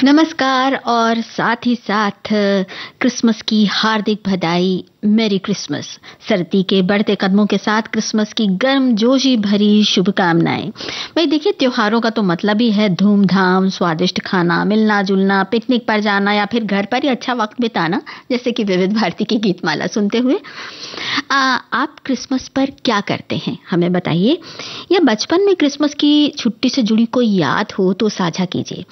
नमस्कार और साथ ही साथ क्रिसमस की हार्दिक बधाई। मेरी क्रिसमस। सर्दी के बढ़ते कदमों के साथ क्रिसमस की गर्मजोशी भरी शुभकामनाएं। भाई देखिए, त्योहारों का तो मतलब ही है धूमधाम, स्वादिष्ट खाना, मिलना जुलना, पिकनिक पर जाना या फिर घर पर ही अच्छा वक्त बिताना, जैसे कि विविध भारती की गीतमाला सुनते हुए। आप क्रिसमस पर क्या करते हैं, हमें बताइए। या बचपन में क्रिसमस की छुट्टी से जुड़ी कोई याद हो तो साझा कीजिए।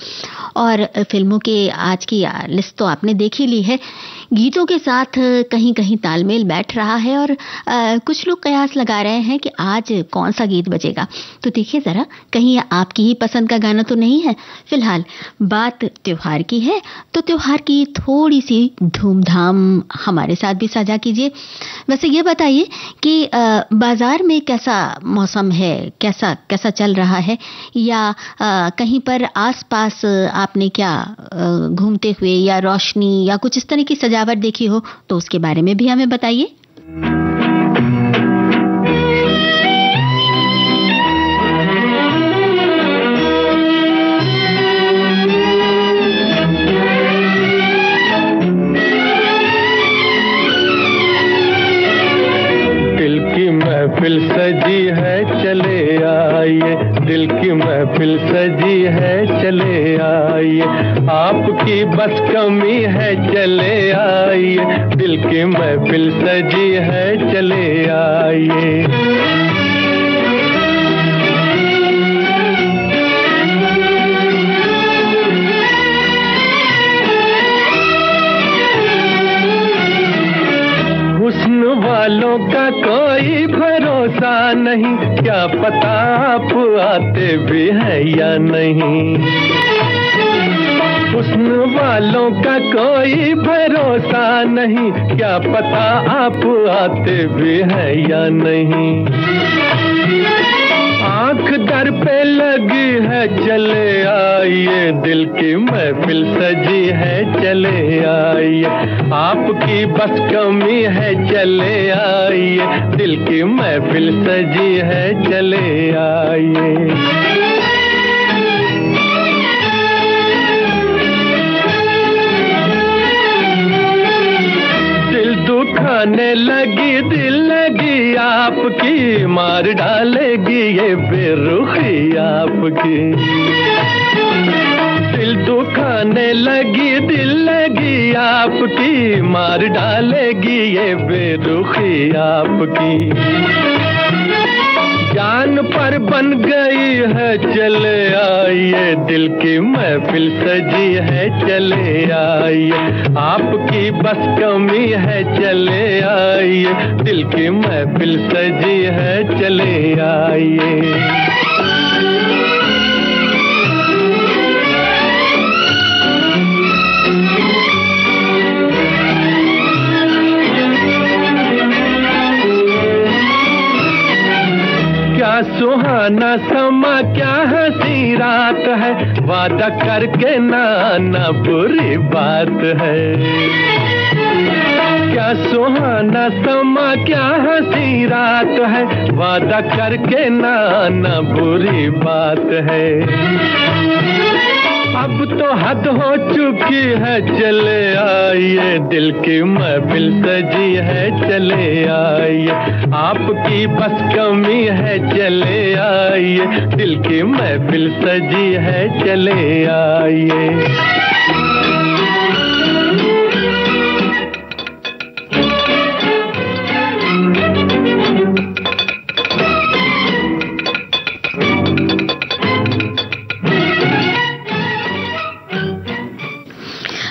और फिल्मों के आज की लिस्ट तो आपने देख ही ली है। गीतों के साथ कहीं कहीं तालमेल बैठ रहा है और कुछ लोग कयास लगा रहे हैं कि आज कौन सा गीत बजेगा। तो देखिए जरा, कहीं आपकी ही पसंद का गाना तो नहीं है। फिलहाल बात त्योहार की है तो त्योहार की थोड़ी सी धूमधाम हमारे साथ भी साझा कीजिए। वैसे ये बताइए कि बाजार में कैसा मौसम है, कैसा कैसा चल रहा है, या कहीं पर आसपास आपने क्या घूमते हुए या रोशनी या कुछ इस तरह की सजावट देखी हो तो उसके बारे में भी हमें बताइए। दिल की महफिल सजी है चले आइए, दिल की महफिल सजी है चले आइए, आपकी बस कमी है चले आइए, दिल की महफिल सजी है चले आइए। हुस्न वालों का कोई भरोसा नहीं, क्या पता आप आते भी हैं या नहीं। हुस्न वालों का कोई भरोसा नहीं, क्या पता आप आते भी हैं या नहीं। आंख दर पे लगी है चले आइए, दिल की महफिल सजी है चले आइए, आपकी बस कमी है चले आइए, दिल की महफिल सजी है चले आइए। दुखाने लगी दिल लगी आपकी, मार डालेगी ये बेरुखी आपकी। दिल दुखाने लगी दिल लगी आपकी, मार डालेगी ये बेरुखी आपकी। जान पर बन गई है चले आइए, दिल की महफिल सजी है चले आइए, आपकी बस कमी है चले आइए, दिल की महफिल सजी है चले आइए। क्या सुहाना समा, क्या हंसी रात है, वादा करके ना आना बुरी बात है। क्या सुहाना समा, क्या हंसी रात है, वादा करके ना आना बुरी बात है। अब तो हद हो चुकी है चले आइए, दिल की महफिल सजी है चले आइए, आपकी बस कमी है चले आइए, दिल की महफिल सजी है चले आइए।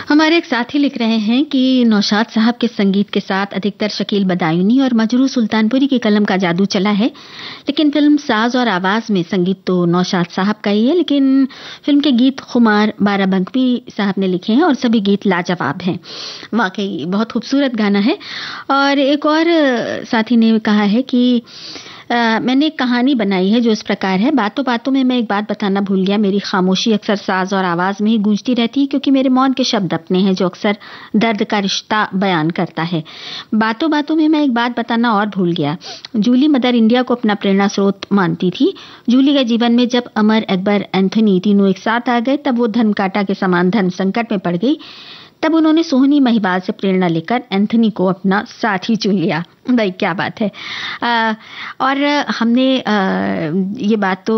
हमारे एक साथी लिख रहे हैं कि नौशाद साहब के संगीत के साथ अधिकतर शकील बदायूनी और मजरू सुल्तानपुरी की कलम का जादू चला है, लेकिन फिल्म साज और आवाज में संगीत तो नौशाद साहब का ही है। लेकिन फिल्म के गीत खुमार बाराबंकी साहब ने लिखे हैं और सभी गीत लाजवाब हैं। वाकई बहुत खूबसूरत गाना है। और एक और साथी ने कहा है कि मैंने एक कहानी बनाई है जो इस प्रकार है। बातों बातों में मैं एक बात बताना भूल गया, मेरी खामोशी अक्सर साज और आवाज़ में ही गूंजती रहती है, क्योंकि मेरे मौन के शब्द अपने हैं जो अक्सर दर्द का रिश्ता बयान करता है। बातों बातों में मैं एक बात बताना और भूल गया। जूली मदर इंडिया को अपना प्रेरणा स्रोत मानती थी। जूली के जीवन में जब अमर, अकबर, एंथोनी तीनों एक साथ आ गए, तब वो धर्म कांटा के समान धर्म संकट में पड़ गई। तब उन्होंने सोहनी महिवाल से प्रेरणा लेकर एंथनी को अपना साथी चुन लिया। भाई क्या बात है। और हमने ये बात तो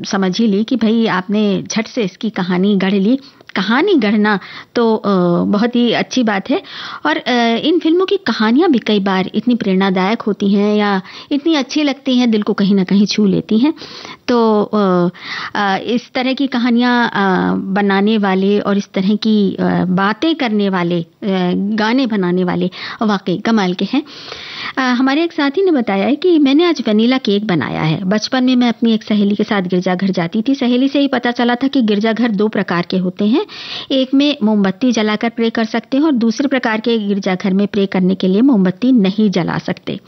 समझ ही ली कि भाई आपने झट से इसकी कहानी गढ़ ली। कहानी गढ़ना तो बहुत ही अच्छी बात है। और इन फिल्मों की कहानियां भी कई बार इतनी प्रेरणादायक होती हैं या इतनी अच्छी लगती हैं, दिल को कहीं ना कहीं छू लेती हैं। तो इस तरह की कहानियां बनाने वाले और इस तरह की बातें करने वाले, गाने बनाने वाले वाकई कमाल के हैं। हमारे एक साथी ने बताया है कि मैंने आज वनीला केक बनाया है। बचपन में मैं अपनी एक सहेली के साथ गिरजाघर जाती थी। सहेली से ही पता चला था कि गिरजाघर 2 प्रकार के होते हैं। एक में मोमबत्ती जलाकर प्रे कर सकते हैं और दूसरे प्रकार के गिरजाघर में प्रे करने के लिए मोमबत्ती नहीं जला सकते।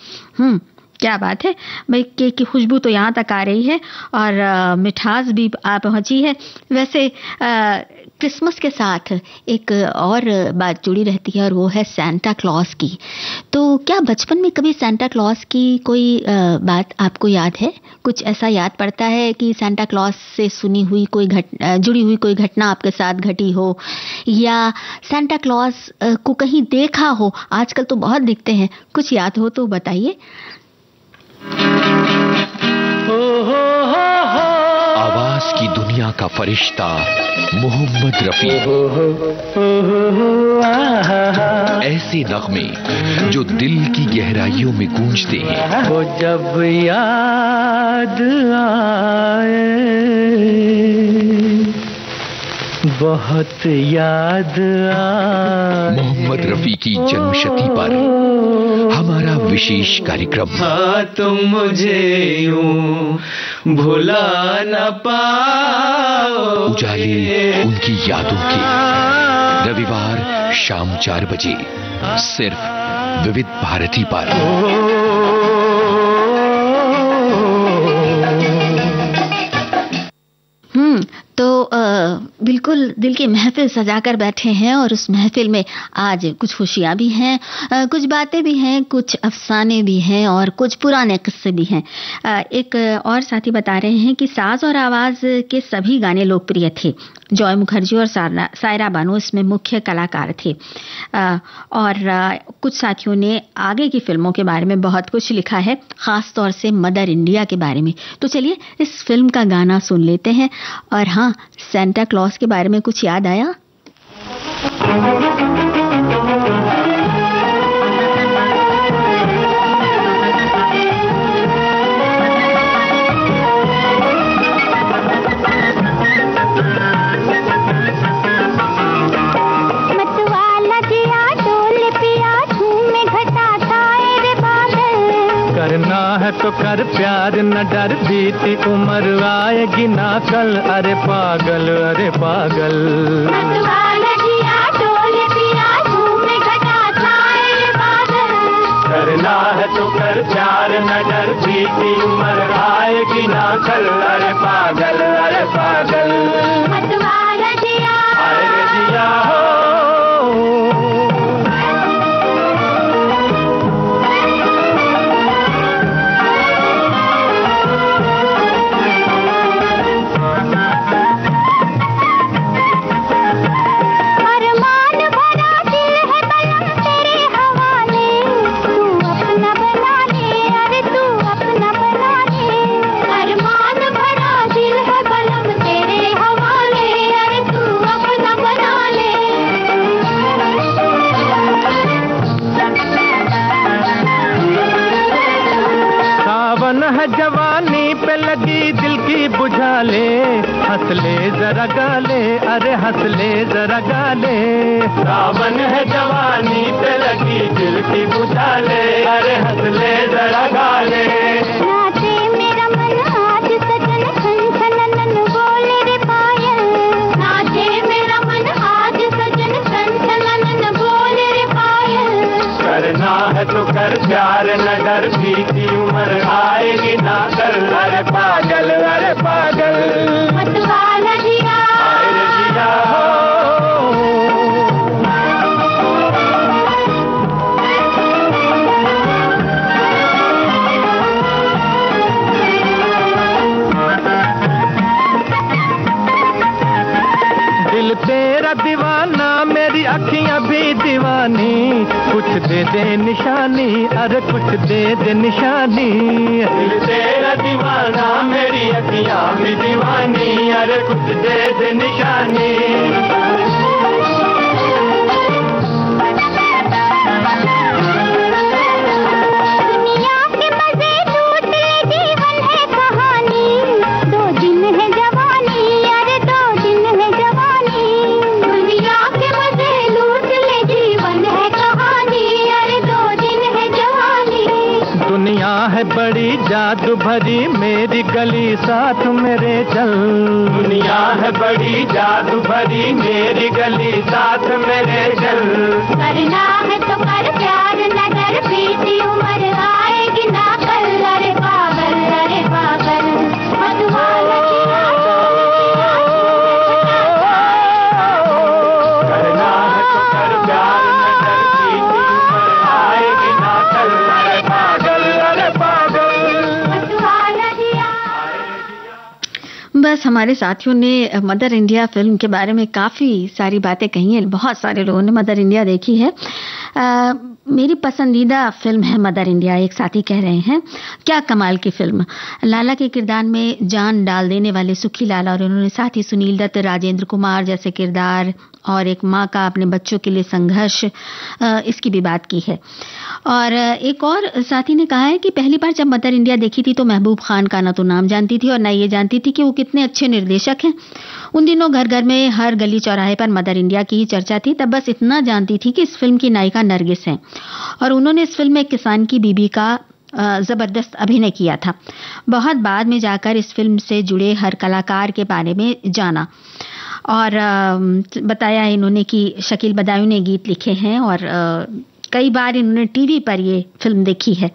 क्या बात है भाई। केक की खुशबू तो यहाँ तक आ रही है और मिठास भी आ पहुंची है। वैसे क्रिसमस के साथ एक और बात जुड़ी रहती है और वो है सेंटा क्लॉज की। तो क्या बचपन में कभी सेंटा क्लॉज की कोई बात आपको याद है? कुछ ऐसा याद पड़ता है कि सेंटा क्लॉज से सुनी हुई कोई जुड़ी हुई कोई घटना आपके साथ घटी हो, या सेंटा क्लॉज को कहीं देखा हो? आजकल तो बहुत दिखते हैं, कुछ याद हो तो बताइए। आवाज की दुनिया का फरिश्ता मोहम्मद रफी। ऐसे नगमे जो दिल की गहराइयों में गूंजते हैं। वो जब याद आए, बहुत याद आए। मोहम्मद रफी की जन्मशती पर हमारा विशेष कार्यक्रम। हाँ तुम मुझे यूं भुला न पाओ। उजाले उनकी यादों के, रविवार शाम 4 बजे सिर्फ विविध भारती पर। तो बिल्कुल दिल की महफिल सजाकर बैठे हैं और उस महफिल में आज कुछ खुशियां भी हैं, कुछ बातें भी हैं, कुछ अफसाने भी हैं और कुछ पुराने किस्से भी हैं। एक और साथी बता रहे हैं कि साज और आवाज के सभी गाने लोकप्रिय थे। जॉय मुखर्जी और सायरा बानो इसमें मुख्य कलाकार थे। और कुछ साथियों ने आगे की फिल्मों के बारे में बहुत कुछ लिखा है, खास तौर से मदर इंडिया के बारे में। तो चलिए इस फिल्म का गाना सुन लेते हैं। और हाँ, सेंटा क्लॉज के बारे में कुछ याद आया? तो कर प्यार न डर, बीती उम्र आएगी ना कल। अरे पागल, अरे पागल। करना है तो कर प्यार न डर, बीती उम्र आएगी ना कल। अरे पागल, अरे पागल। अरे जिया हो। जवानी पे लगी दिल की बुझा ले, हंस ले जरा गाले। अरे हंस ले जरा गाले। सावन है जवानी पे लगी दिल की बुझा ले। अरे हंस ले जरा गाले। नाचे मेरा मन आज सजन छन छन बोले रे पायल। नाचे मेरा मन आज सजन छन छन बोले रे पायल। करना है तो कर प्यार न डर, बीती उम्र आएगी दीवाना मेरी अखियां भी दीवानी, कुछ दे दे निशानी, अरे कुछ दे दे निशानी। दिल तेरा दीवाना मेरी अखियां भी दीवानी, अरे कुछ दे दे निशानी। बड़ी जादू भरी मेरी गली साथ मेरे चल, दुनिया है बड़ी जादू भरी मेरी गली साथ मेरे चल। करना है तो कर प्यार नजर बीती उम्र आएगी ना कल, अरे पागल मधुबाला करना है तो कर प्यार नजर बीती उम्र आएगी ना कल, अरे पागल बस हमारे साथियों ने मदर इंडिया फिल्म के बारे में काफ़ी सारी बातें कही हैं। बहुत सारे लोगों ने मदर इंडिया देखी है। मेरी पसंदीदा फिल्म है मदर इंडिया, एक साथी कह रहे हैं। क्या कमाल की फिल्म। लाला के किरदार में जान डाल देने वाले सुखी लाला, और उन्होंने साथ ही सुनील दत्त, राजेंद्र कुमार जैसे किरदार और एक माँ का अपने बच्चों के लिए संघर्ष, इसकी भी बात की है। और एक और साथी ने कहा है कि पहली बार जब मदर इंडिया देखी थी तो महबूब खान का ना तो नाम जानती थी और ना ये जानती थी कि वो कितने अच्छे निर्देशक हैं। उन दिनों घर घर में हर गली चौराहे पर मदर इंडिया की ही चर्चा थी। तब बस इतना जानती थी कि इस फिल्म की नायिका नरगिस हैं और उन्होंने इस फिल्म में किसान की बीबी का ज़बरदस्त अभिनय किया था। बहुत बाद में जाकर इस फिल्म से जुड़े हर कलाकार के बारे में जाना और बताया इन्होंने कि शकील बदायूं ने गीत लिखे हैं और कई बार इन्होंने टीवी पर ये फिल्म देखी है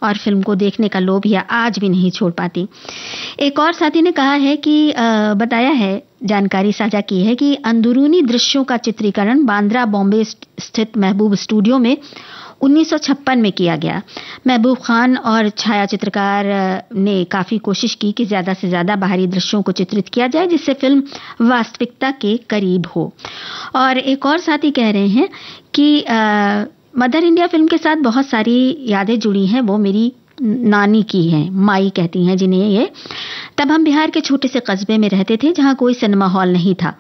और फिल्म को देखने का लोभ या आज भी नहीं छोड़ पाती। एक और साथी ने कहा है कि बताया है, जानकारी साझा की है कि अंदरूनी दृश्यों का चित्रीकरण बांद्रा बॉम्बे स्थित महबूब स्टूडियो में 1956 में किया गया। महबूब खान और छाया चित्रकार ने काफ़ी कोशिश की कि ज़्यादा से ज़्यादा बाहरी दृश्यों को चित्रित किया जाए जिससे फिल्म वास्तविकता के करीब हो। और एक और साथी कह रहे हैं कि मदर इंडिया फिल्म के साथ बहुत सारी यादें जुड़ी हैं, वो मेरी नानी की हैं, माई कहती हैं जिन्हें ये। तब हम बिहार के छोटे से कस्बे में रहते थे जहाँ कोई सिनेमा हॉल नहीं था,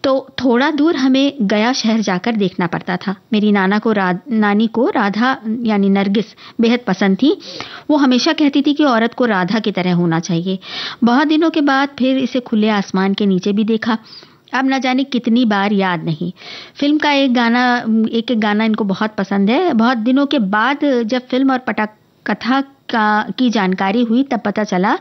तो थोड़ा दूर हमें गया शहर जाकर देखना पड़ता था। मेरी नानी को राधा यानी नरगिस बेहद पसंद थी। वो हमेशा कहती थी कि औरत को राधा की तरह होना चाहिए। बहुत दिनों के बाद फिर इसे खुले आसमान के नीचे भी देखा, अब न जाने कितनी बार याद नहीं। फिल्म का एक गाना इनको बहुत पसंद है। बहुत दिनों के बाद जब फिल्म और पटकथा की जानकारी हुई तब पता चला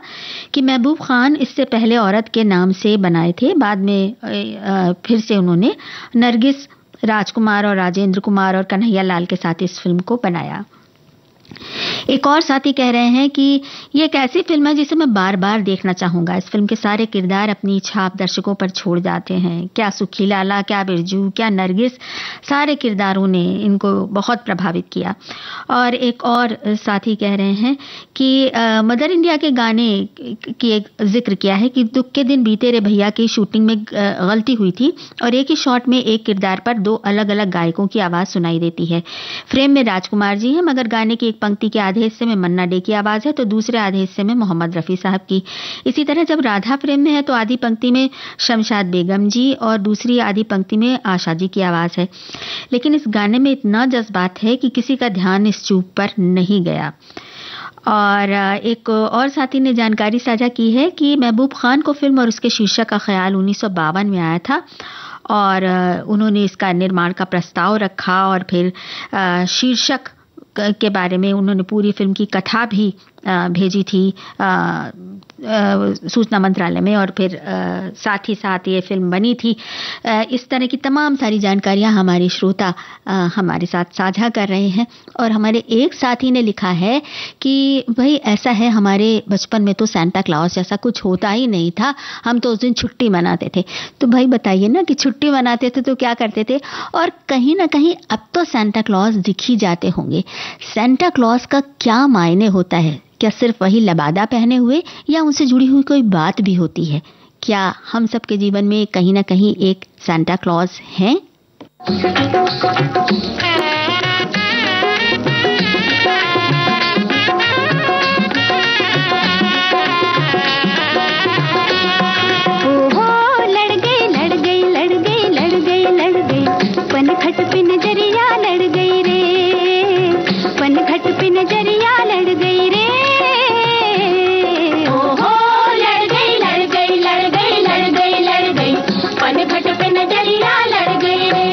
कि महबूब खान इससे पहले औरत के नाम से बनाए थे। बाद में फिर से उन्होंने नरगिस, राजकुमार और राजेंद्र कुमार और कन्हैया लाल के साथ इस फिल्म को बनाया। एक और साथी कह रहे हैं कि ये एक ऐसी फिल्म है जिसे मैं बार बार देखना चाहूंगा। इस फिल्म के सारे किरदार अपनी छाप दर्शकों पर छोड़ जाते हैं। क्या सुखी लाला, क्या बिरजू, क्या नरगिस, सारे किरदारों ने इनको बहुत प्रभावित किया। और एक और साथी कह रहे हैं कि मदर इंडिया के गाने की एक जिक्र किया है कि दुख के दिन बीते रे भैया की शूटिंग में गलती हुई थी और एक ही शॉट में एक किरदार पर दो अलग अलग गायकों की आवाज़ सुनाई देती है। फ्रेम में राजकुमार जी हैं मगर गाने की एक पंक्ति के आधे हिस्से में मन्ना डे की आवाज है तो दूसरे आधे हिस्से में मोहम्मद रफी साहब की। इसी तरह जब राधा फ्रेम में है तो आधी पंक्ति में शमशाद बेगम जी और दूसरी आधी पंक्ति में आशा जी की आवाज है। लेकिन इस गाने में इतना जज्बात है कि किसी का ध्यान इस चूक पर नहीं गया। और एक और साथी ने जानकारी साझा की है कि महबूब खान को फिल्म और उसके शीर्षक का ख्याल 1952 में आया था और उन्होंने इसका निर्माण का प्रस्ताव रखा और फिर शीर्षक के बारे में उन्होंने पूरी फिल्म की कथा भी भेजी थी सूचना मंत्रालय में और फिर साथ ही साथ ये फिल्म बनी थी। इस तरह की तमाम सारी जानकारियां हमारे श्रोता हमारे साथ साझा कर रहे हैं। और हमारे एक साथी ने लिखा है कि भाई ऐसा है, हमारे बचपन में तो सेंटा क्लॉज जैसा कुछ होता ही नहीं था, हम तो उस दिन छुट्टी मनाते थे। तो भाई बताइए ना कि छुट्टी मनाते थे तो क्या करते थे। और कहीं ना कहीं अब तो सेंटा क्लॉज दिख ही जाते होंगे। सेंटा क्लॉज का क्या मायने होता है? क्या सिर्फ वही लबादा पहने हुए या उनसे जुड़ी हुई कोई बात भी होती है? क्या हम सबके जीवन में कहीं ना कहीं एक सांता क्लॉज है? पनघट पे नजरिया लड़ गई रे, पनघट पे नजरिया लड़ गई रे, ओहो लड़ गई लड़ गई लड़ गई लड़ गई लड़ गई, पनघट पे नजरिया लड़ गई रे।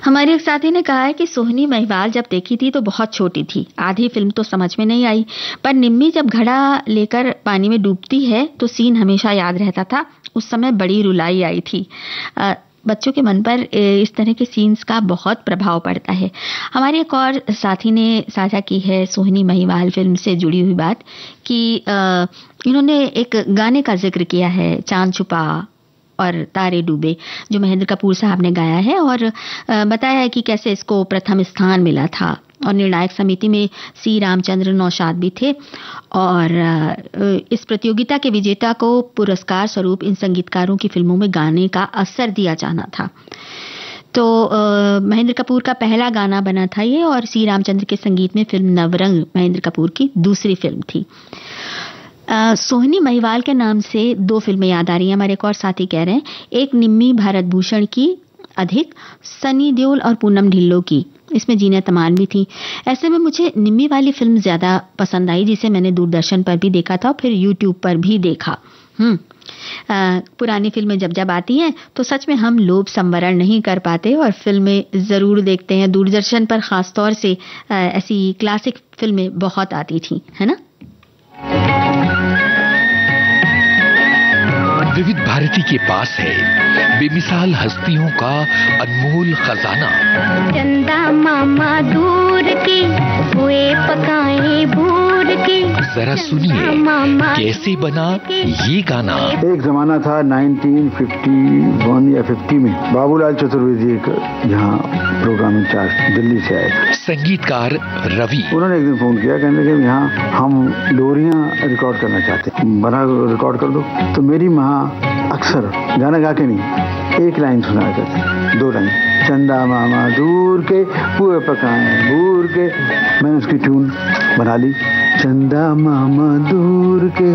हमारे एक साथी ने कहा है कि सोहिनी महिवाल जब देखी थी तो बहुत छोटी थी, आधी फिल्म तो समझ में नहीं आई, पर निम्मी जब घड़ा लेकर पानी में डूबती है तो सीन हमेशा याद रहता था। उस समय बड़ी रुलाई आई थी। बच्चों के मन पर इस तरह के सीन्स का बहुत प्रभाव पड़ता है। हमारे एक और साथी ने साझा की है सोहिनी महिवाल फिल्म से जुड़ी हुई बात कि इन्होंने एक गाने का जिक्र किया है, चांद छुपा और तारे डूबे, जो महेंद्र कपूर साहब ने गाया है, और बताया है कि कैसे इसको प्रथम स्थान मिला था और निर्णायक समिति में सी रामचंद्र नौशाद भी थे। और इस प्रतियोगिता के विजेता को पुरस्कार स्वरूप इन संगीतकारों की फिल्मों में गाने का अवसर दिया जाना था। तो महेंद्र कपूर का पहला गाना बना था ये, और सी रामचंद्र के संगीत में फिल्म नवरंग महेंद्र कपूर की दूसरी फिल्म थी। सोहिनी महिवाल के नाम से दो फिल्में याद आ रही हैं। हमारे एक और साथी कह रहे हैं, एक निम्मी भारत भूषण की, अधिक सनी देओल और पूनम ढिल्लों की, इसमें जीनत अमान भी थी। ऐसे में मुझे निम्मी वाली फिल्म ज्यादा पसंद आई, जिसे मैंने दूरदर्शन पर भी देखा था और फिर यूट्यूब पर भी देखा। पुरानी फिल्में जब जब आती हैं तो सच में हम लोभ संवरण नहीं कर पाते और फिल्में जरूर देखते हैं। दूरदर्शन पर खास तौर से ऐसी क्लासिक फिल्में बहुत आती थी, है ना। विविध भारती के पास है बेमिसाल हस्तियों का अनमोल खजाना। चंदा मामा दूर के हुए पकाए भूर के। जरा सुनिए कैसे बना ये गाना। एक जमाना था 1951 या 50 में, बाबूलाल चतुर्वेदी एक यहाँ प्रोग्राम इंचार्ज दिल्ली से आए, संगीतकार रवि। उन्होंने एक दिन फोन किया, कहने लगे यहाँ हम लोरियां रिकॉर्ड करना चाहते हैं, बना रिकॉर्ड कर दो। तो मेरी माँ अक्सर गाना गा के नहीं, एक लाइन सुना करते, 2 लाइन, चंदा मामा दूर के पुए पकाए भूर के। मैंने उसकी ट्यून बना ली, चंदा मामा दूर के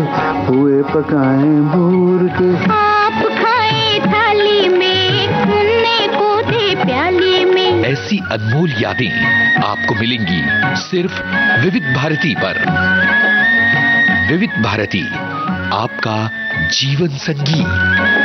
पुए पकाए भूर के। आप खाए थाली में, खुन्ने को थे प्याली में। ऐसी अनमोल यादें आपको मिलेंगी सिर्फ विविध भारती पर। विविध भारती, आपका जीवन संगीत।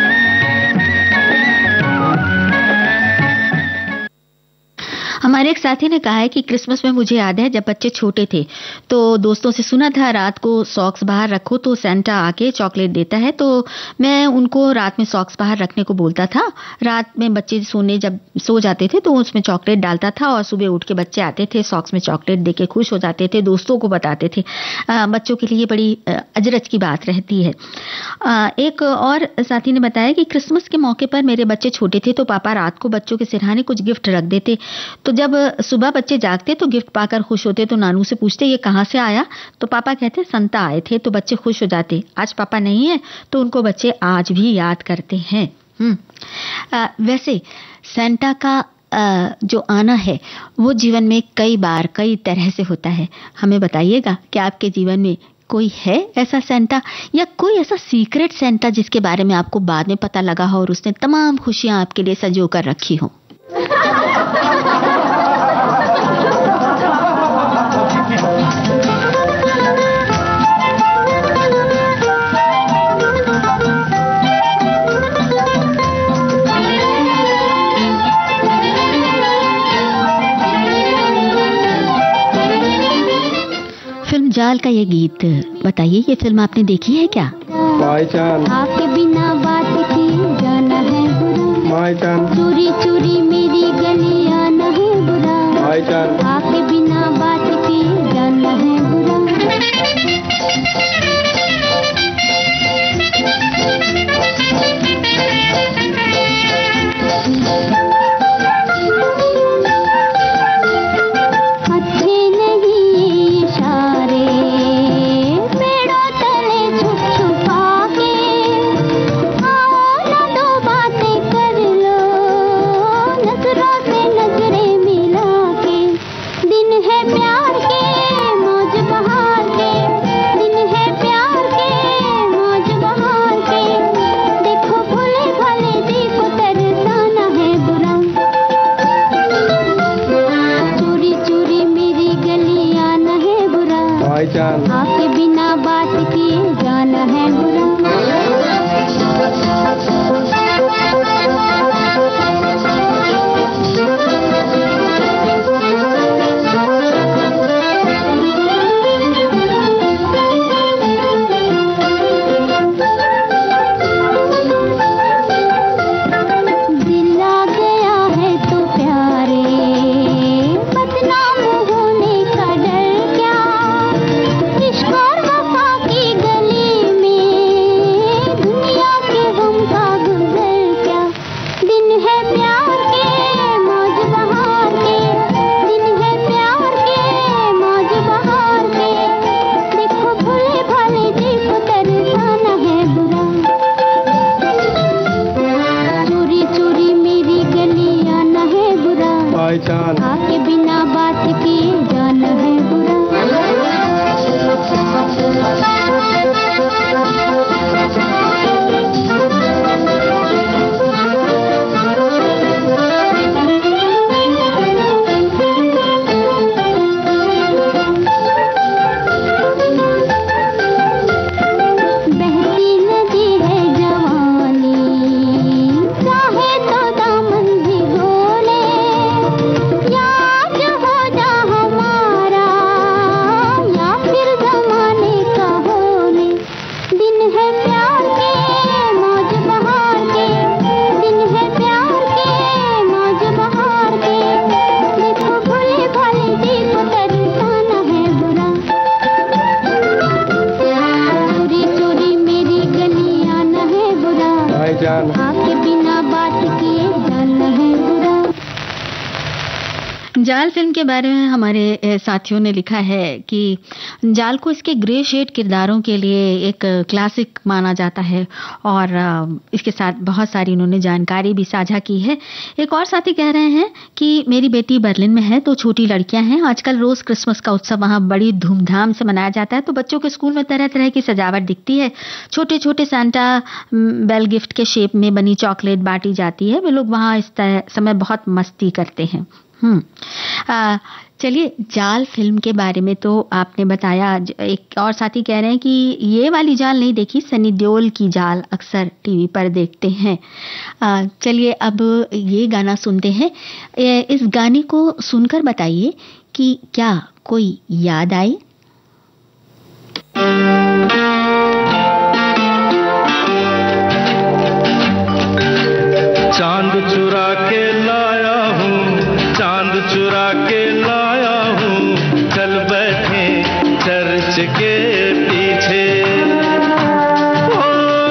हमारे एक साथी ने कहा है कि क्रिसमस में मुझे याद है जब बच्चे छोटे थे तो दोस्तों से सुना था रात को सॉक्स बाहर रखो तो सेंटा आके चॉकलेट देता है, तो मैं उनको रात में सॉक्स बाहर रखने को बोलता था। रात में बच्चे जब सो जाते थे तो उसमें चॉकलेट डालता था और सुबह उठ के बच्चे आते थे, सॉक्स में चॉकलेट देके खुश हो जाते थे, दोस्तों को बताते थे। बच्चों के लिए बड़ी अजरज की बात रहती है। एक और साथी ने बताया कि क्रिसमस के मौके पर मेरे बच्चे छोटे थे तो पापा रात को बच्चों के सिरहाने कुछ गिफ्ट रख देते, तो जब सुबह बच्चे जागते तो गिफ्ट पाकर खुश होते तो नानू से पूछते ये कहाँ से आया, तो पापा कहते संता आए थे, तो बच्चे खुश हो जाते। आज पापा नहीं है तो उनको बच्चे आज भी याद करते हैं। वैसे सेंटा का जो आना है वो जीवन में कई बार कई तरह से होता है। हमें बताइएगा कि आपके जीवन में कोई है ऐसा सेंटा या कोई ऐसा सीक्रेट सेंटा जिसके बारे में आपको बाद में पता लगा हो और उसने तमाम खुशियां आपके लिए सजो कर रखी हो। फिल्म जाल का ये गीत, बताइए ये फिल्म आपने देखी है क्या? भाईजान आपके बिना बात की जाना है बुरा। भाईजान चोरी चोरी मेरी गली आना है बुरा। भाईजान आपके बिना बात की जाना है बुरा। आपके बिना बात किए जाना है बुरा। जान। आपके बिना बात किए जाना है बुरा। जाल फिल्म के बारे में हमारे साथियों ने लिखा है कि जाल को इसके ग्रे शेड किरदारों के लिए एक क्लासिक माना जाता है और इसके साथ बहुत सारी उन्होंने जानकारी भी साझा की है। एक और साथी कह रहे हैं कि मेरी बेटी बर्लिन में है, तो छोटी लड़कियां हैं। आजकल रोज क्रिसमस का उत्सव वहां बड़ी धूमधाम से मनाया जाता है, तो बच्चों के स्कूल में तरह तरह की सजावट दिखती है। छोटे छोटे सांता बेल गिफ्ट के शेप में बनी चॉकलेट बांटी जाती है। वे लोग वहां इस समय बहुत मस्ती करते हैं। चलिए, जाल फिल्म के बारे में तो आपने बताया। एक और साथी कह रहे हैं कि ये वाली जाल नहीं देखी, सनी देओल की जाल अक्सर टीवी पर देखते हैं। चलिए अब ये गाना सुनते हैं। इस गाने को सुनकर बताइए कि क्या कोई याद आई। चांद चुरा के लाया हूँ, चांद चुरा के लाया हूँ, चल बैठे चर्च के पीछे। ओ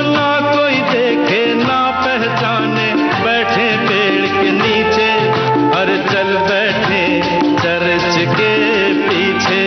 ना कोई देखे ना पहचाने, बैठे पेड़ के नीचे, अरे चल बैठे चर्च के पीछे।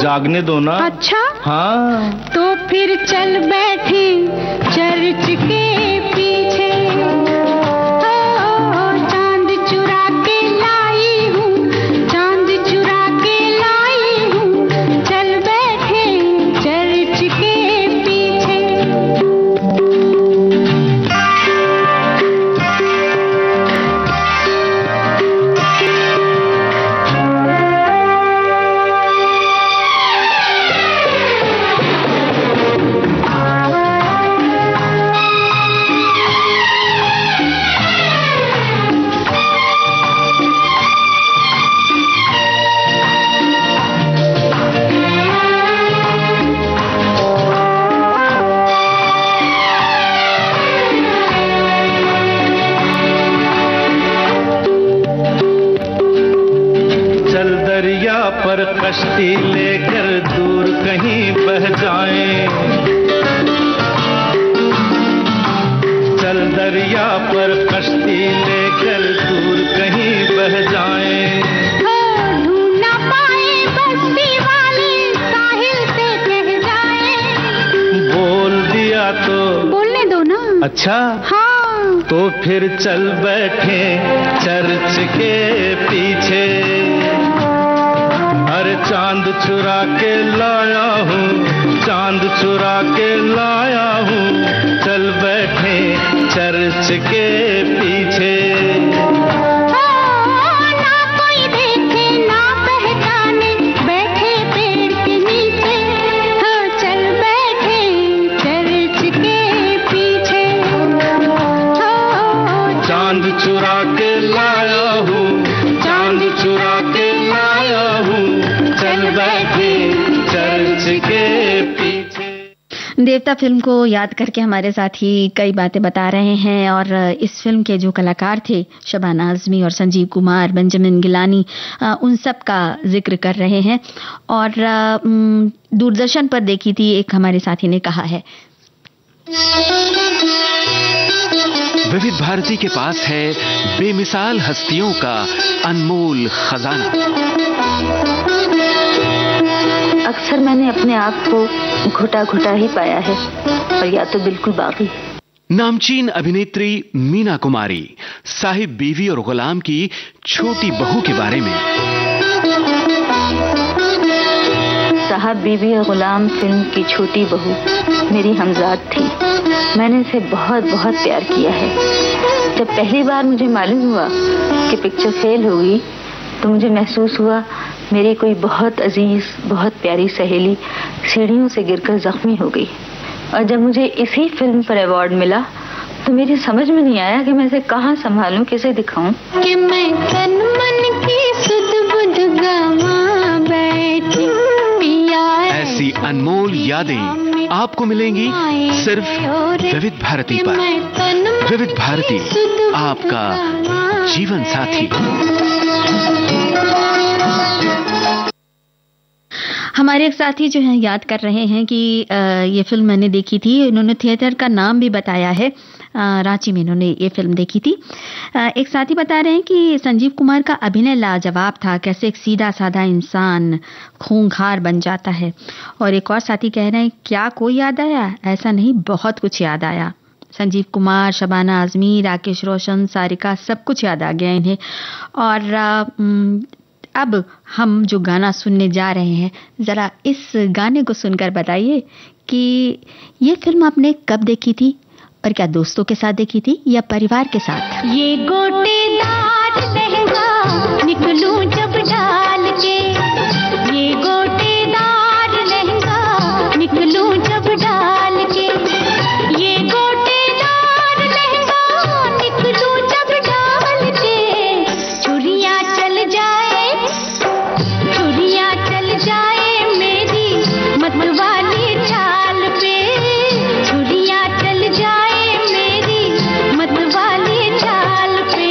जागने दो ना। अच्छा हाँ, तो फिर चल बैठे चर्च के पीछे। चांद चुरा के लाई हूँ, चांद चुरा के लाई हूँ, चल बैठे चर्च के पीछे। पर कश्ती लेकर दूर कहीं बह जाएं, चल दरिया पर कश्ती लेकर दूर कहीं बह जाएं। ढूंढ ना पाए बस्ती वाले साहिल से कह जाएं। बोल दिया तो बोलने दो ना। अच्छा हाँ, तो फिर चल बैठे चर्च के पीछे। अरे चांद चुरा के लाया हूँ, चांद चुरा के लाया हूँ, चल बैठे चर्च के पीछे। ना कोई देखे ना पहचाने, बैठे पेड़ के नीचे, हाँ चल बैठे चर्च के पीछे। चांद चुरा के लाया हूँ, चांद चुरा के लाया हूँ, चल बैठे चर्च के पीछे। देवता फिल्म को याद करके हमारे साथी कई बातें बता रहे हैं और इस फिल्म के जो कलाकार थे शबाना आजमी और संजीव कुमार, बेंजामिन गिलानी, उन सब का जिक्र कर रहे हैं। और दूरदर्शन पर देखी थी, एक हमारे साथी ने कहा है। विविध भारती के पास है बेमिसाल हस्तियों का अनमोल खजाना। अक्सर मैंने अपने आप को घुटा घुटा ही पाया है, और या तो बिल्कुल बाकी। नामचीन अभिनेत्री मीना कुमारी साहिब बीवी और गुलाम की छोटी बहू के बारे में। साहब बीवी और गुलाम फिल्म की छोटी बहू मेरी हमजाद थी। मैंने इसे बहुत बहुत प्यार किया है। जब पहली बार मुझे मालूम हुआ कि पिक्चर फेल होगी तो मुझे महसूस हुआ मेरी कोई बहुत अजीज, बहुत प्यारी सहेली सीढ़ियों से गिरकर जख्मी हो गई। और जब मुझे इसी फिल्म पर अवार्ड मिला तो मेरी समझ में नहीं आया कि मैं इसे कहाँ संभालूं, किसे दिखाऊं। कि मैं तन मन की सुध बुध गवा बैठी पिया। ऐसी अनमोल यादें आपको मिलेंगी सिर्फ विविध भारती पर। विविध भारती, आपका जीवन साथी। हमारे एक साथी जो हैं याद कर रहे हैं कि ये फिल्म मैंने देखी थी। उन्होंने थिएटर का नाम भी बताया है। रांची में इन्होंने ये फिल्म देखी थी। एक साथी बता रहे हैं कि संजीव कुमार का अभिनय लाजवाब था, कैसे एक सीधा साधा इंसान खूंखार बन जाता है। और एक और साथी कह रहे हैं, क्या कोई याद आया? ऐसा नहीं, बहुत कुछ याद आया। संजीव कुमार, शबाना आजमी, राकेश रोशन, सारिका, सब कुछ याद आ गया इन्हें। और अब हम जो गाना सुनने जा रहे हैं, जरा इस गाने को सुनकर बताइए कि ये फिल्म आपने कब देखी थी और क्या दोस्तों के साथ देखी थी या परिवार के साथ? ये गोटेदार लहंगा निकलूं जब डाल के, ये गोटेदार लहंगा निकलूं जब डाल के, ये गोटेदार लहंगा निकलूं जब डाल के, छुरियां चल जाए मेरी मतवाली चाल पे, छुरियां चल जाए मेरी मतवाली चाल पे।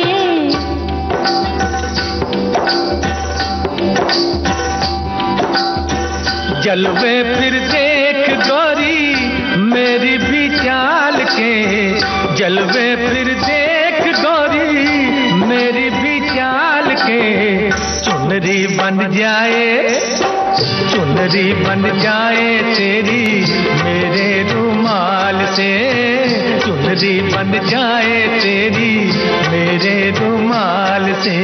जलवे फिर देख गोरी मेरी भी चाल के, जलवे फिर देख गोरी मेरी भी चाल के, चुनरी बन जाए तेरी मेरे रुमाल से, चुनरी बन जाए तेरी मेरे रुमाल से।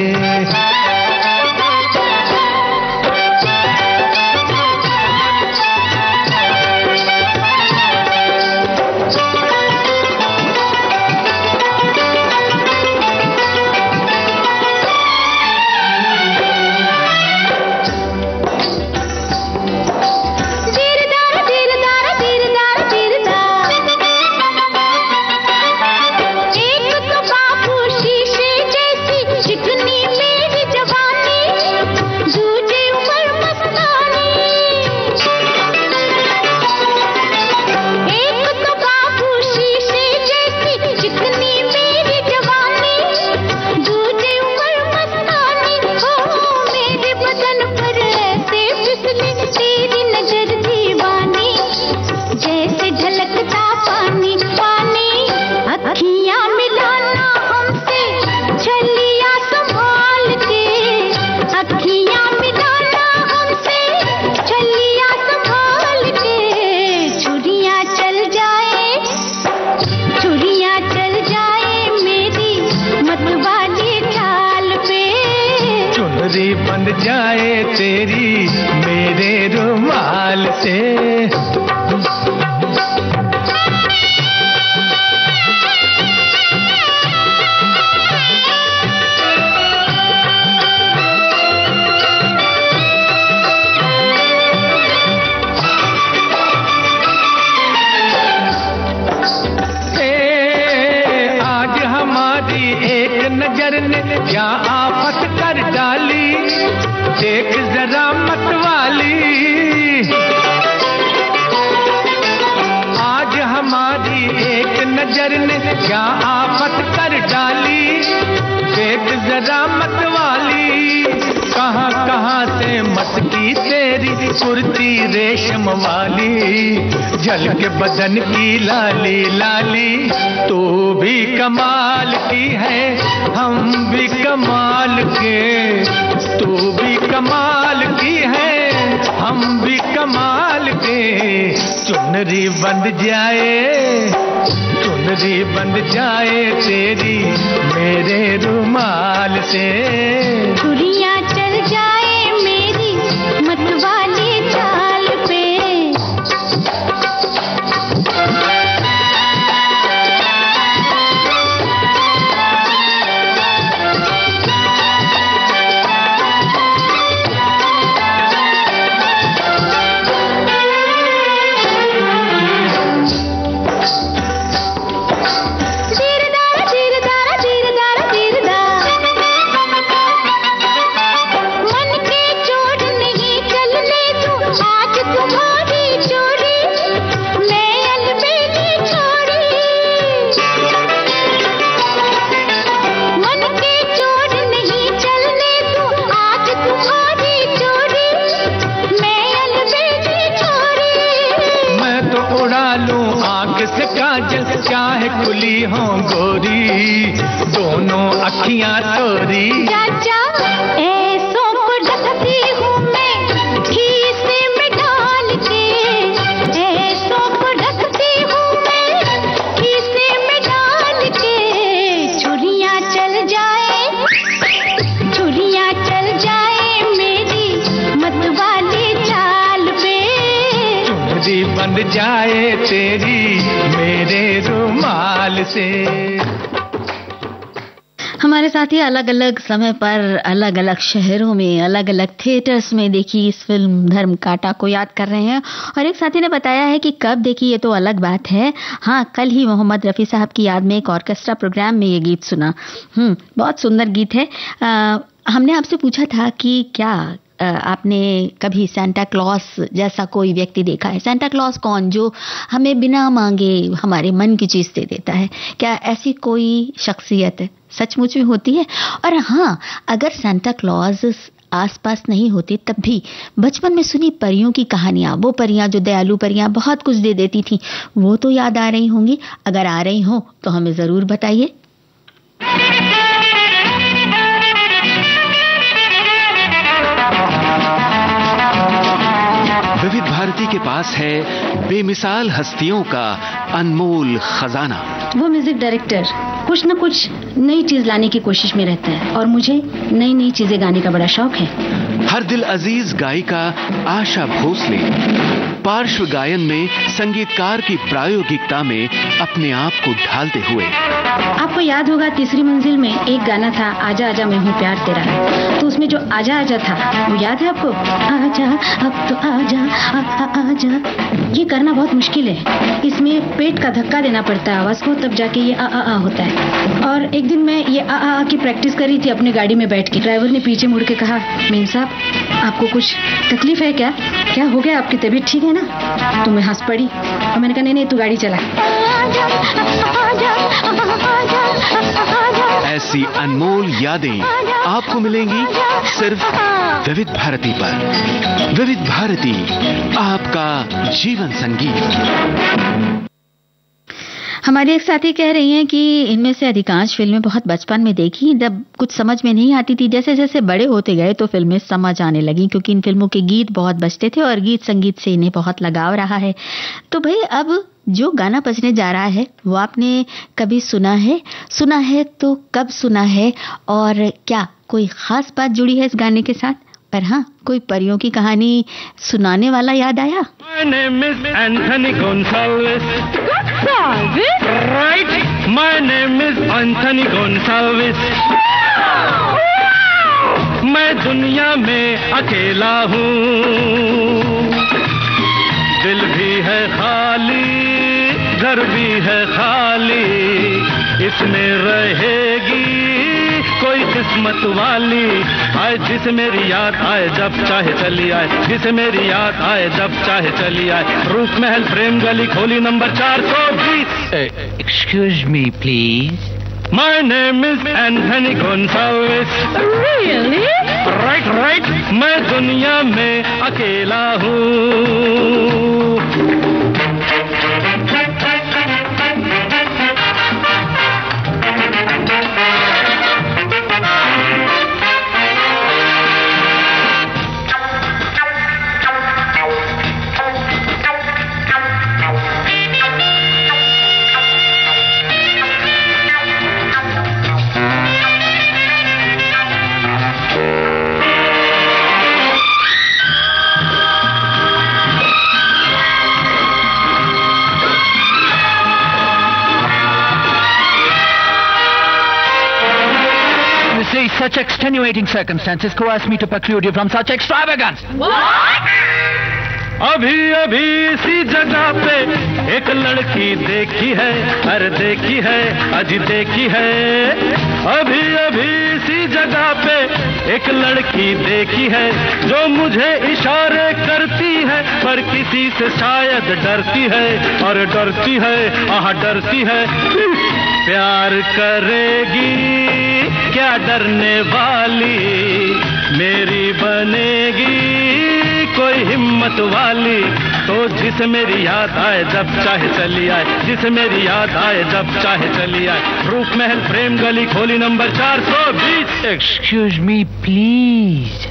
बन जाए तेरी मेरे रुमाल से। आज हमारी एक नजर ने क्या आफत कर डाली, देख जरा मतवाली। आज हमारी एक नजर ने क्या आफत कर डाली, देख जरा मतवाली। कहाँ कहाँ से मटकी तेरी कुर्ती रेशम वाली, झलक बदन की लाली लाली। तू भी कमाल की है हम भी कमाल के, तू भी कमाल की है हम भी कमाल के। चुनरी बंध जाए, चुनरी बंध जाए तेरी मेरे रुमाल से। छुरियां चल जाए मेरी मतवाली चाल पे। खुली हों गोरी, दोनों अखियां तोरी। चाचा ऐसों को रखती हूँ मैं खीसे में डाल के, ऐसों को रखती हूँ मैं खीसे में डाल के। छुरियाँ चल जाए मेरी मतवाली चाल पे, चुनरी बन जाए तेरी मेरे रुमाल से। हमारे साथी अलग अलग समय पर अलग अलग शहरों में अलग अलग थिएटर्स में देखी इस फिल्म धर्म कांटा को याद कर रहे हैं। और एक साथी ने बताया है कि कब देखी ये तो अलग बात है, हाँ कल ही मोहम्मद रफ़ी साहब की याद में एक ऑर्केस्ट्रा प्रोग्राम में ये गीत सुना। बहुत सुंदर गीत है। हमने आपसे पूछा था कि क्या आपने कभी सेंटा क्लॉस जैसा कोई व्यक्ति देखा है? सेंटा क्लॉस कौन, जो हमें बिना मांगे हमारे मन की चीज दे देता है? क्या ऐसी कोई शख्सियत सचमुच में होती है? और हाँ, अगर सेंटा क्लॉज आसपास नहीं होते तब भी बचपन में सुनी परियों की कहानियां, वो परियां जो दयालु परियां बहुत कुछ दे देती थी, वो तो याद आ रही होंगी। अगर आ रही हो तो हमें जरूर बताइए। विविध भारती के पास है बेमिसाल हस्तियों का अनमोल खजाना। वो म्यूजिक डायरेक्टर कुछ न कुछ नई चीज लाने की कोशिश में रहता है और मुझे नई नई चीजें गाने का बड़ा शौक है। हर दिल अजीज गायिका आशा भोसले पार्श्व गायन में संगीतकार की प्रायोगिकता में अपने आप को ढालते हुए। आपको याद होगा तीसरी मंजिल में एक गाना था, आजा आजा मैं हूँ प्यार तेरा, तो उसमें जो आजा आजा था वो याद है आपको? आजा अब तो आजा आजा। ये करना बहुत मुश्किल है, इसमें पेट का धक्का देना पड़ता है आवाज को, तब जाके ये आ होता है। और एक दिन मैं ये आ की प्रैक्टिस कर रही थी अपनी गाड़ी में बैठ के। ड्राइवर ने पीछे मुड़ के कहा, मेम साहब आपको कुछ तकलीफ है क्या? क्या हो गया, आपकी तबीयत ठीक है ना? तो मैं हंस पड़ी और मैंने कहा नहीं तू गाड़ी चला। ऐसी अनमोल यादें आपको मिलेंगी सिर्फ विविध भारती पर। विविध भारती, आपका जीवन संगीत। हमारे एक साथी कह रही हैं कि इनमें से अधिकांश फिल्में बहुत बचपन में देखी, जब कुछ समझ में नहीं आती थी। जैसे जैसे बड़े होते गए तो फिल्में समझ आने लगी, क्योंकि इन फिल्मों के गीत बहुत बजते थे और गीत संगीत से इन्हें बहुत लगाव रहा है। तो भाई अब जो गाना बजने जा रहा है वो आपने कभी सुना है? सुना है तो कब सुना है? और क्या कोई खास बात जुड़ी है इस गाने के साथ? पर हाँ, कोई परियों की कहानी सुनाने वाला याद आया? My name is Anthony Gonsalves. Gonsalves? Right. My name is Anthony Gonsalves. मैं दुनिया में अकेला हूँ, दिल भी है खाली, घर भी है खाली, इसमें रहेगी कोई किस्मत वाली। आए जिसे मेरी याद आए जब चाहे चली आए, जिसे मेरी याद आए जब चाहे चली आए। रूप महल प्रेम गली खोली number 420। Excuse me, please. My name is Anthony Gonsalves. Really? Right, right. मैं दुनिया में अकेला हूँ। Such extenuating circumstances coerce me to preclude you from such extravagance. What? अभी अभी इसी जगह पे एक लड़की देखी है, अरे देखी है, अजी देखी है। अभी अभी इसी जगह पे एक लड़की देखी है, जो मुझे इशारे करती है, पर किसी से शायद डरती है, और डरती है, आह डरती है। प्यार करेगी क्या डरने वाली, मेरी बनेगी कोई हिम्मत वाली। तो जिसे मेरी याद आए जब चाहे चली आए, जिसे मेरी याद आए जब चाहे चली आए। रूप महल प्रेम गली खोली number 420। Excuse me, please.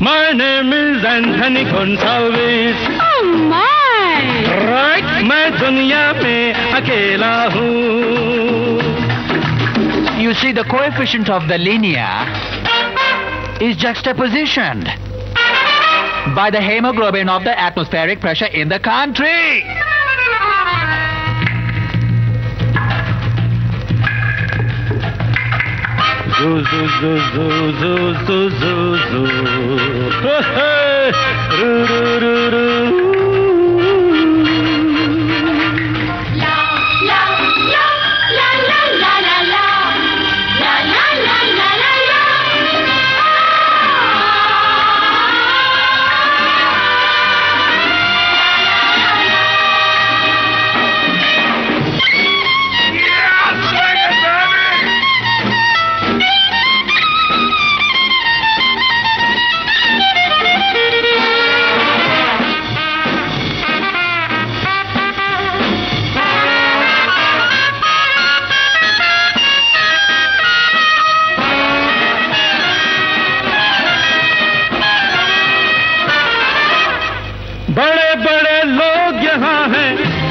My name is Anthony Gonsalves. Oh my! Right, मैं दुनिया में अकेला हूँ। You see, the coefficient of the linear is juxtapositioned by the hemoglobin of the atmospheric pressure in the country. Zoo, zoo, zoo, zoo, zoo, zoo, zoo, zoo. Hey, roo, roo, roo, roo.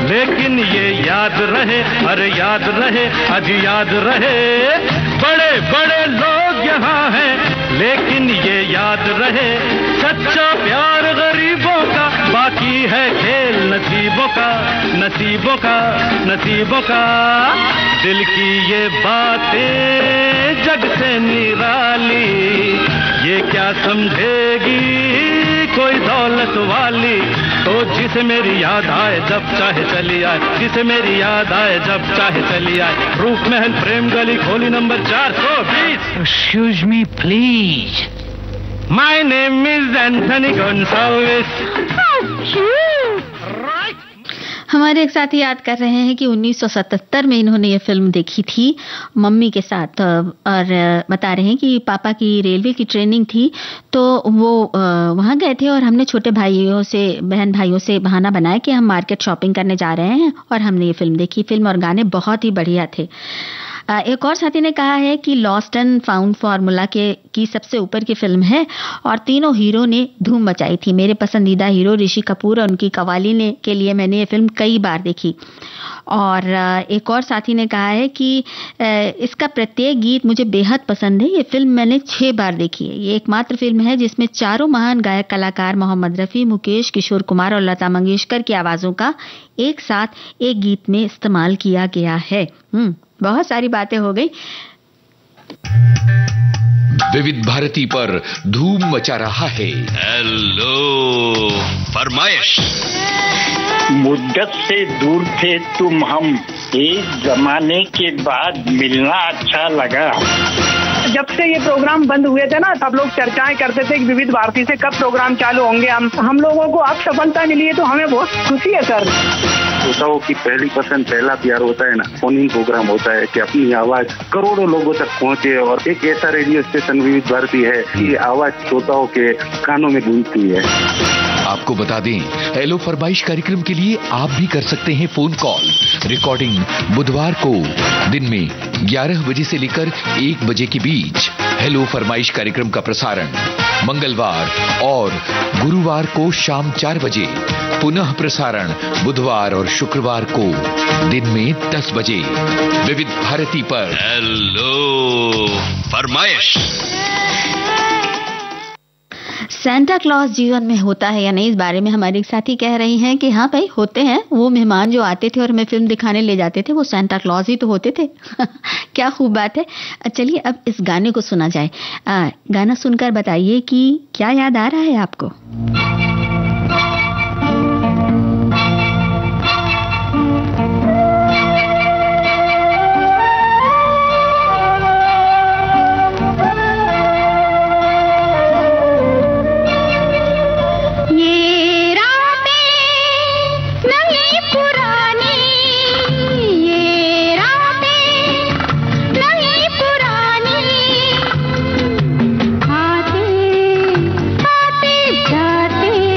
लेकिन ये याद रहे, अरे याद रहे, आज याद रहे। बड़े बड़े लोग यहाँ हैं, लेकिन ये याद रहे, सच्चा प्यार गरीबों का, बाकी है खेल नसीबों का, नसीबों का, नसीबों का। दिल की ये बातें जग से निराली, ये क्या समझेगी कोई दौलत वाली। तो जिसे मेरी याद आए जब चाहे चली आए, जिसे मेरी याद आए जब चाहे चली आए। रूप महल प्रेम गली खोली number 420। Excuse me, please. My name is Anthony Gonsalves. हमारे एक साथी याद कर रहे हैं कि 1977 में इन्होंने ये फिल्म देखी थी मम्मी के साथ, और बता रहे हैं कि पापा की रेलवे की ट्रेनिंग थी, तो वो वहाँ गए थे और हमने छोटे भाइयों से, बहन भाइयों से बहाना बनाया कि हम मार्केट शॉपिंग करने जा रहे हैं, और हमने ये फिल्म देखी। फिल्म और गाने बहुत ही बढ़िया थे। एक और साथी ने कहा है कि लॉस्ट एंड फाउंड फार्मूला की सबसे ऊपर की फिल्म है और तीनों हीरो ने धूम मचाई थी। मेरे पसंदीदा हीरो ऋषि कपूर और उनकी कवाली ने के लिए मैंने ये फिल्म कई बार देखी। और एक और साथी ने कहा है कि इसका प्रत्येक गीत मुझे बेहद पसंद है। ये फिल्म मैंने 6 बार देखी है। ये एकमात्र फिल्म है जिसमें चारों महान गायक कलाकार मोहम्मद रफ़ी, मुकेश, किशोर कुमार और लता मंगेशकर की आवाज़ों का एक साथ एक गीत में इस्तेमाल किया गया है। बहुत सारी बातें हो गई। विविध भारती पर धूम मचा रहा है हेलो फरमाइश। मुद्दत से दूर थे तुम हम, एक जमाने के बाद मिलना अच्छा लगा। जब से ये प्रोग्राम बंद हुए थे ना, सब लोग चर्चाएं करते थे कि विविध भारती से कब प्रोग्राम चालू होंगे। हम लोगों को अब सफलता मिली है तो हमें बहुत खुशी है सर। श्रोताओं की पहली पसंद, पहला प्यार होता है ना, फोन इन प्रोग्राम होता है कि अपनी आवाज करोड़ों लोगों तक पहुंचे, और एक ऐसा रेडियो स्टेशन विविध भारती है कि आवाज श्रोताओं के कानों में गूंजती है। आपको बता दें, हेलो फरमाइश कार्यक्रम के लिए आप भी कर सकते हैं फोन कॉल। रिकॉर्डिंग बुधवार को दिन में 11 बजे से लेकर 1 बजे के बीच। हेलो फरमाइश कार्यक्रम का प्रसारण मंगलवार और गुरुवार को शाम 4 बजे, पुनः प्रसारण बुधवार और शुक्रवार को दिन में 10 बजे विविध भारती पर। हेलो फरमाइश। सेंटा क्लॉज जीवन में होता है या नहीं, इस बारे में हमारे एक साथी कह रही हैं कि हाँ भाई होते हैं। वो मेहमान जो आते थे और हमें फिल्म दिखाने ले जाते थे वो सेंटा क्लॉज ही तो होते थे। क्या खूब बात है। चलिए अब इस गाने को सुना जाए। गाना सुनकर बताइए कि क्या याद आ रहा है आपको। आते आते जाते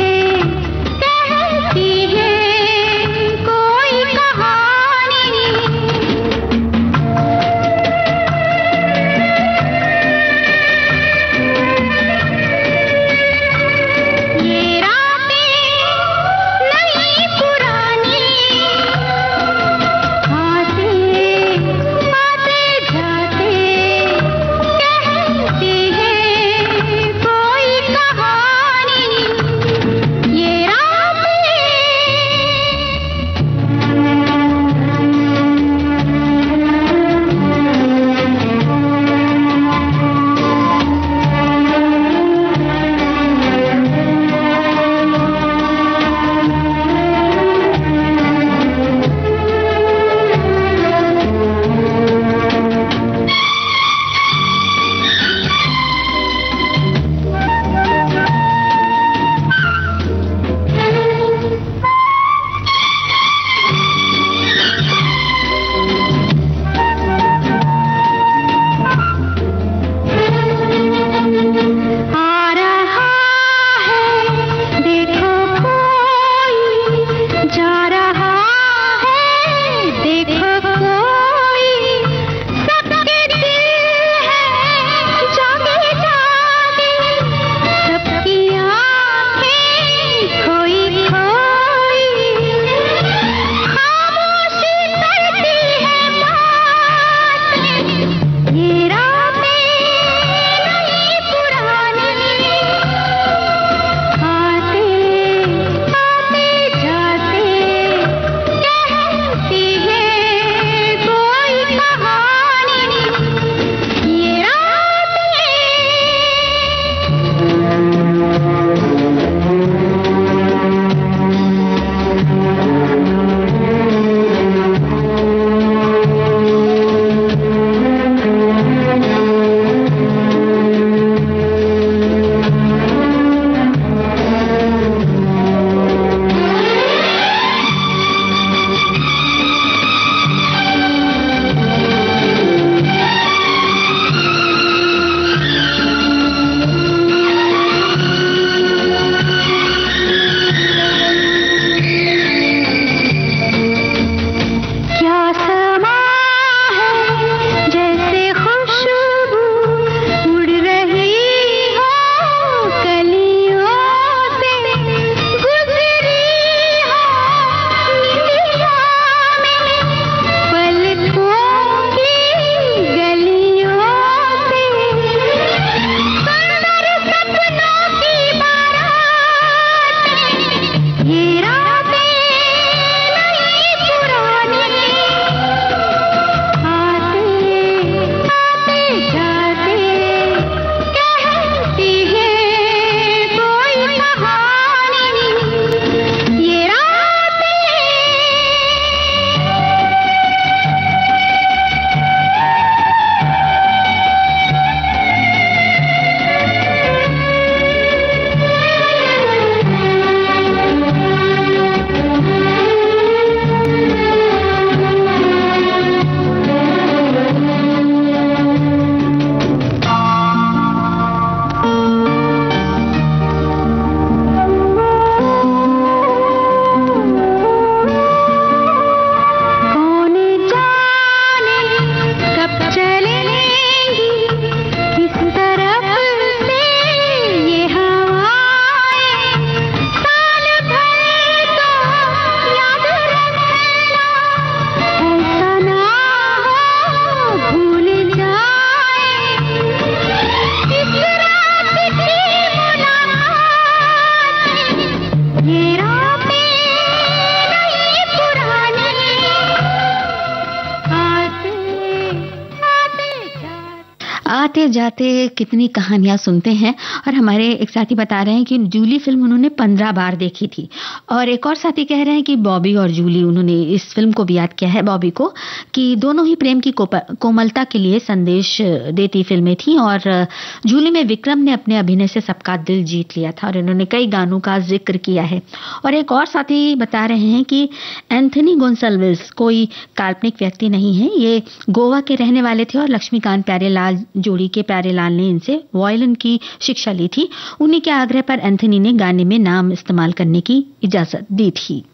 आते जाते कितनी कहानियां सुनते हैं। और हमारे एक साथी बता रहे हैं कि जूली फिल्म उन्होंने 15 बार देखी थी। और एक और साथी कह रहे हैं कि बॉबी और जूली, उन्होंने इस फिल्म को भी याद किया है, बॉबी को, कि दोनों ही प्रेम की कोमलता के लिए संदेश देती फिल्में थी। और जूली में विक्रम ने अपने अभिनय से सबका दिल जीत लिया था और इन्होंने कई गानों का जिक्र किया है। और एक और साथी बता रहे हैं कि एंथनी गोंसाल्विस कोई काल्पनिक व्यक्ति नहीं है, ये गोवा के रहने वाले थे और लक्ष्मीकांत प्यारेलाल जोड़ी के प्यारेलाल ने इनसे वायलिन की शिक्षा ली थी। उन्हीं के आग्रह पर एंथनी ने गाने में नाम इस्तेमाल करने की इजाजत दी थी।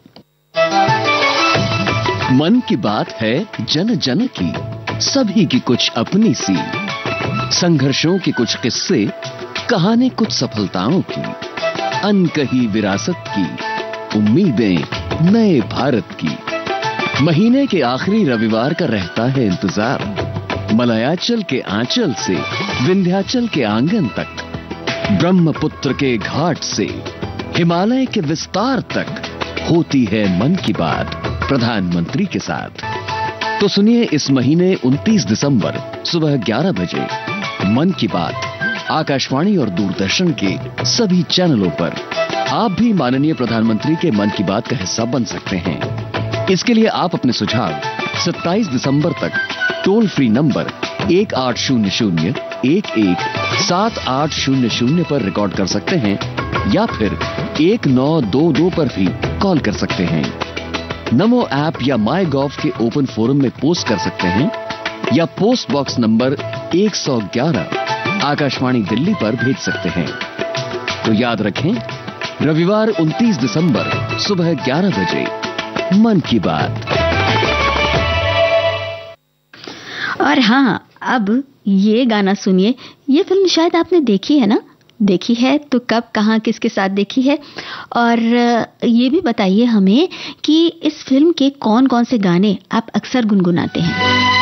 मन की बात है जन जन की, सभी की कुछ अपनी सी, संघर्षों के कुछ किस्से, कहानी कुछ सफलताओं की, अनकही विरासत की, उम्मीदें नए भारत की। महीने के आखिरी रविवार का रहता है इंतजार, मलयाचल के आंचल से विंध्याचल के आंगन तक, ब्रह्मपुत्र के घाट से हिमालय के विस्तार तक होती है मन की बात प्रधानमंत्री के साथ। तो सुनिए इस महीने 29 दिसंबर सुबह 11 बजे मन की बात आकाशवाणी और दूरदर्शन के सभी चैनलों पर। आप भी माननीय प्रधानमंत्री के मन की बात का हिस्सा बन सकते हैं। इसके लिए आप अपने सुझाव 27 दिसंबर तक टोल फ्री नंबर 1800-117800 पर रिकॉर्ड कर सकते हैं या फिर 1922 पर भी कॉल कर सकते हैं। नमो ऐप या माई गॉव के ओपन फोरम में पोस्ट कर सकते हैं या post box number 111 Akashvani Delhi पर भेज सकते हैं। तो याद रखें, रविवार 29 दिसंबर सुबह 11 बजे मन की बात। और हाँ, अब ये गाना सुनिए। ये फिल्म शायद आपने देखी है ना? देखी है तो कब, कहाँ, किसके साथ देखी है? और ये भी बताइए हमें कि इस फिल्म के कौन कौन से गाने आप अक्सर गुनगुनाते हैं।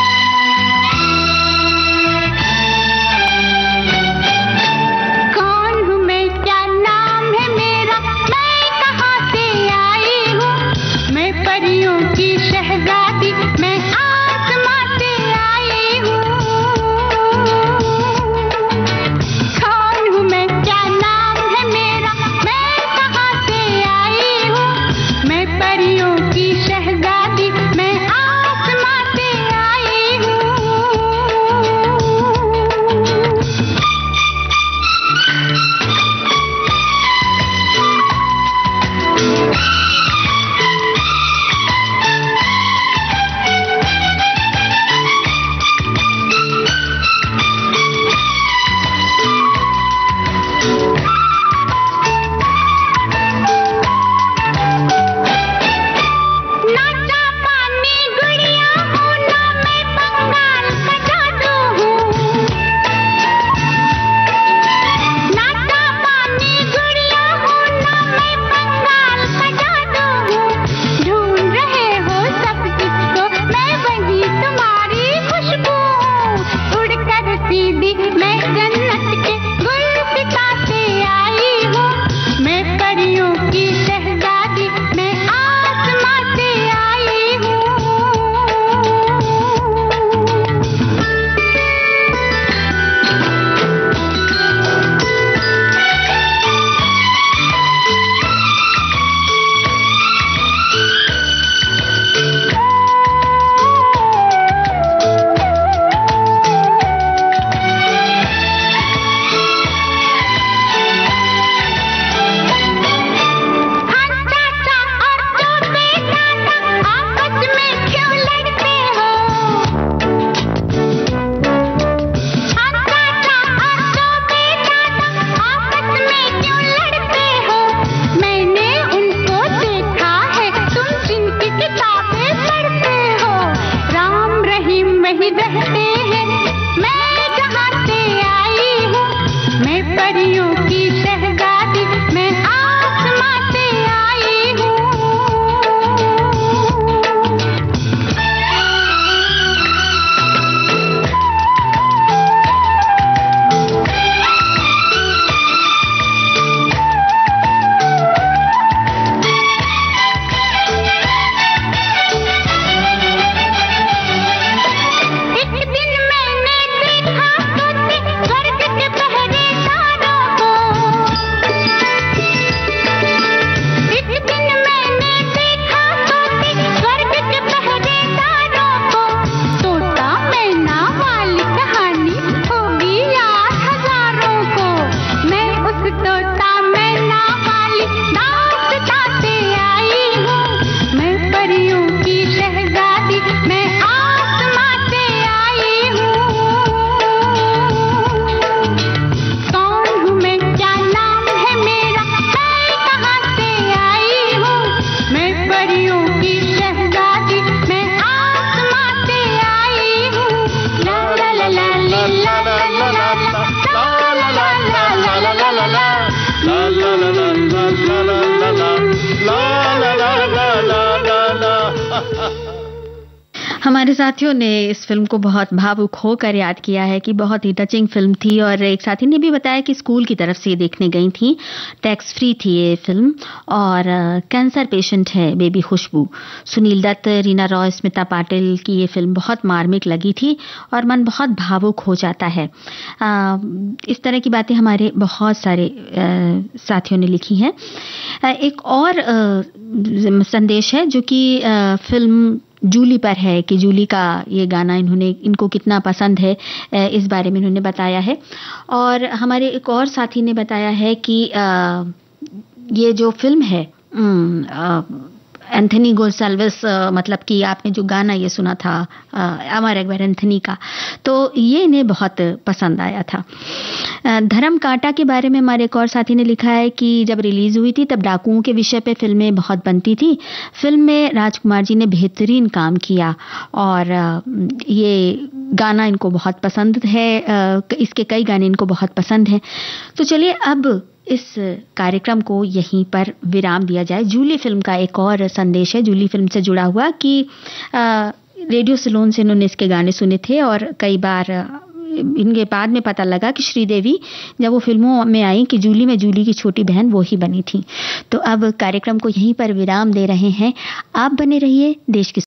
एक दिन हमारे साथियों ने इस फिल्म को बहुत भावुक होकर याद किया है कि बहुत ही टचिंग फिल्म थी, और एक साथी ने भी बताया कि स्कूल की तरफ से देखने गई थी। टैक्स फ्री थी ये फिल्म, और कैंसर पेशेंट है बेबी खुशबू। सुनील दत्त, रीना रॉय, स्मिता पाटिल की ये फिल्म बहुत मार्मिक लगी थी और मन बहुत भावुक हो जाता है। इस तरह की बातें हमारे बहुत सारे साथियों ने लिखी हैं। एक और संदेश है जो कि फिल्म जूली पर है, कि जूली का ये गाना इनको कितना पसंद है, इस बारे में इन्होंने बताया है। और हमारे एक और साथी ने बताया है कि ये जो फिल्म है एंथनी गोन्साल्विस, मतलब कि आपने जो गाना ये सुना था अमर अकबर एंथनी का, तो ये इन्हें बहुत पसंद आया था। धर्म कांटा के बारे में हमारे एक और साथी ने लिखा है कि जब रिलीज हुई थी तब डाकुओं के विषय पे फिल्में बहुत बनती थी। फिल्म में राजकुमार जी ने बेहतरीन काम किया और ये गाना इनको बहुत पसंद है, इसके कई गाने इनको बहुत पसंद हैं। तो चलिए अब इस कार्यक्रम को यहीं पर विराम दिया जाए। जूली फिल्म का एक और संदेश है, जूली फिल्म से जुड़ा हुआ, कि रेडियो सिलोन से इन्होंने इसके गाने सुने थे और कई बार इनके बाद में पता लगा कि श्रीदेवी जब वो फिल्मों में आई कि जूली में जूली की छोटी बहन वो ही बनी थी। तो अब कार्यक्रम को यहीं पर विराम दे रहे हैं। आप बने रहिए देश की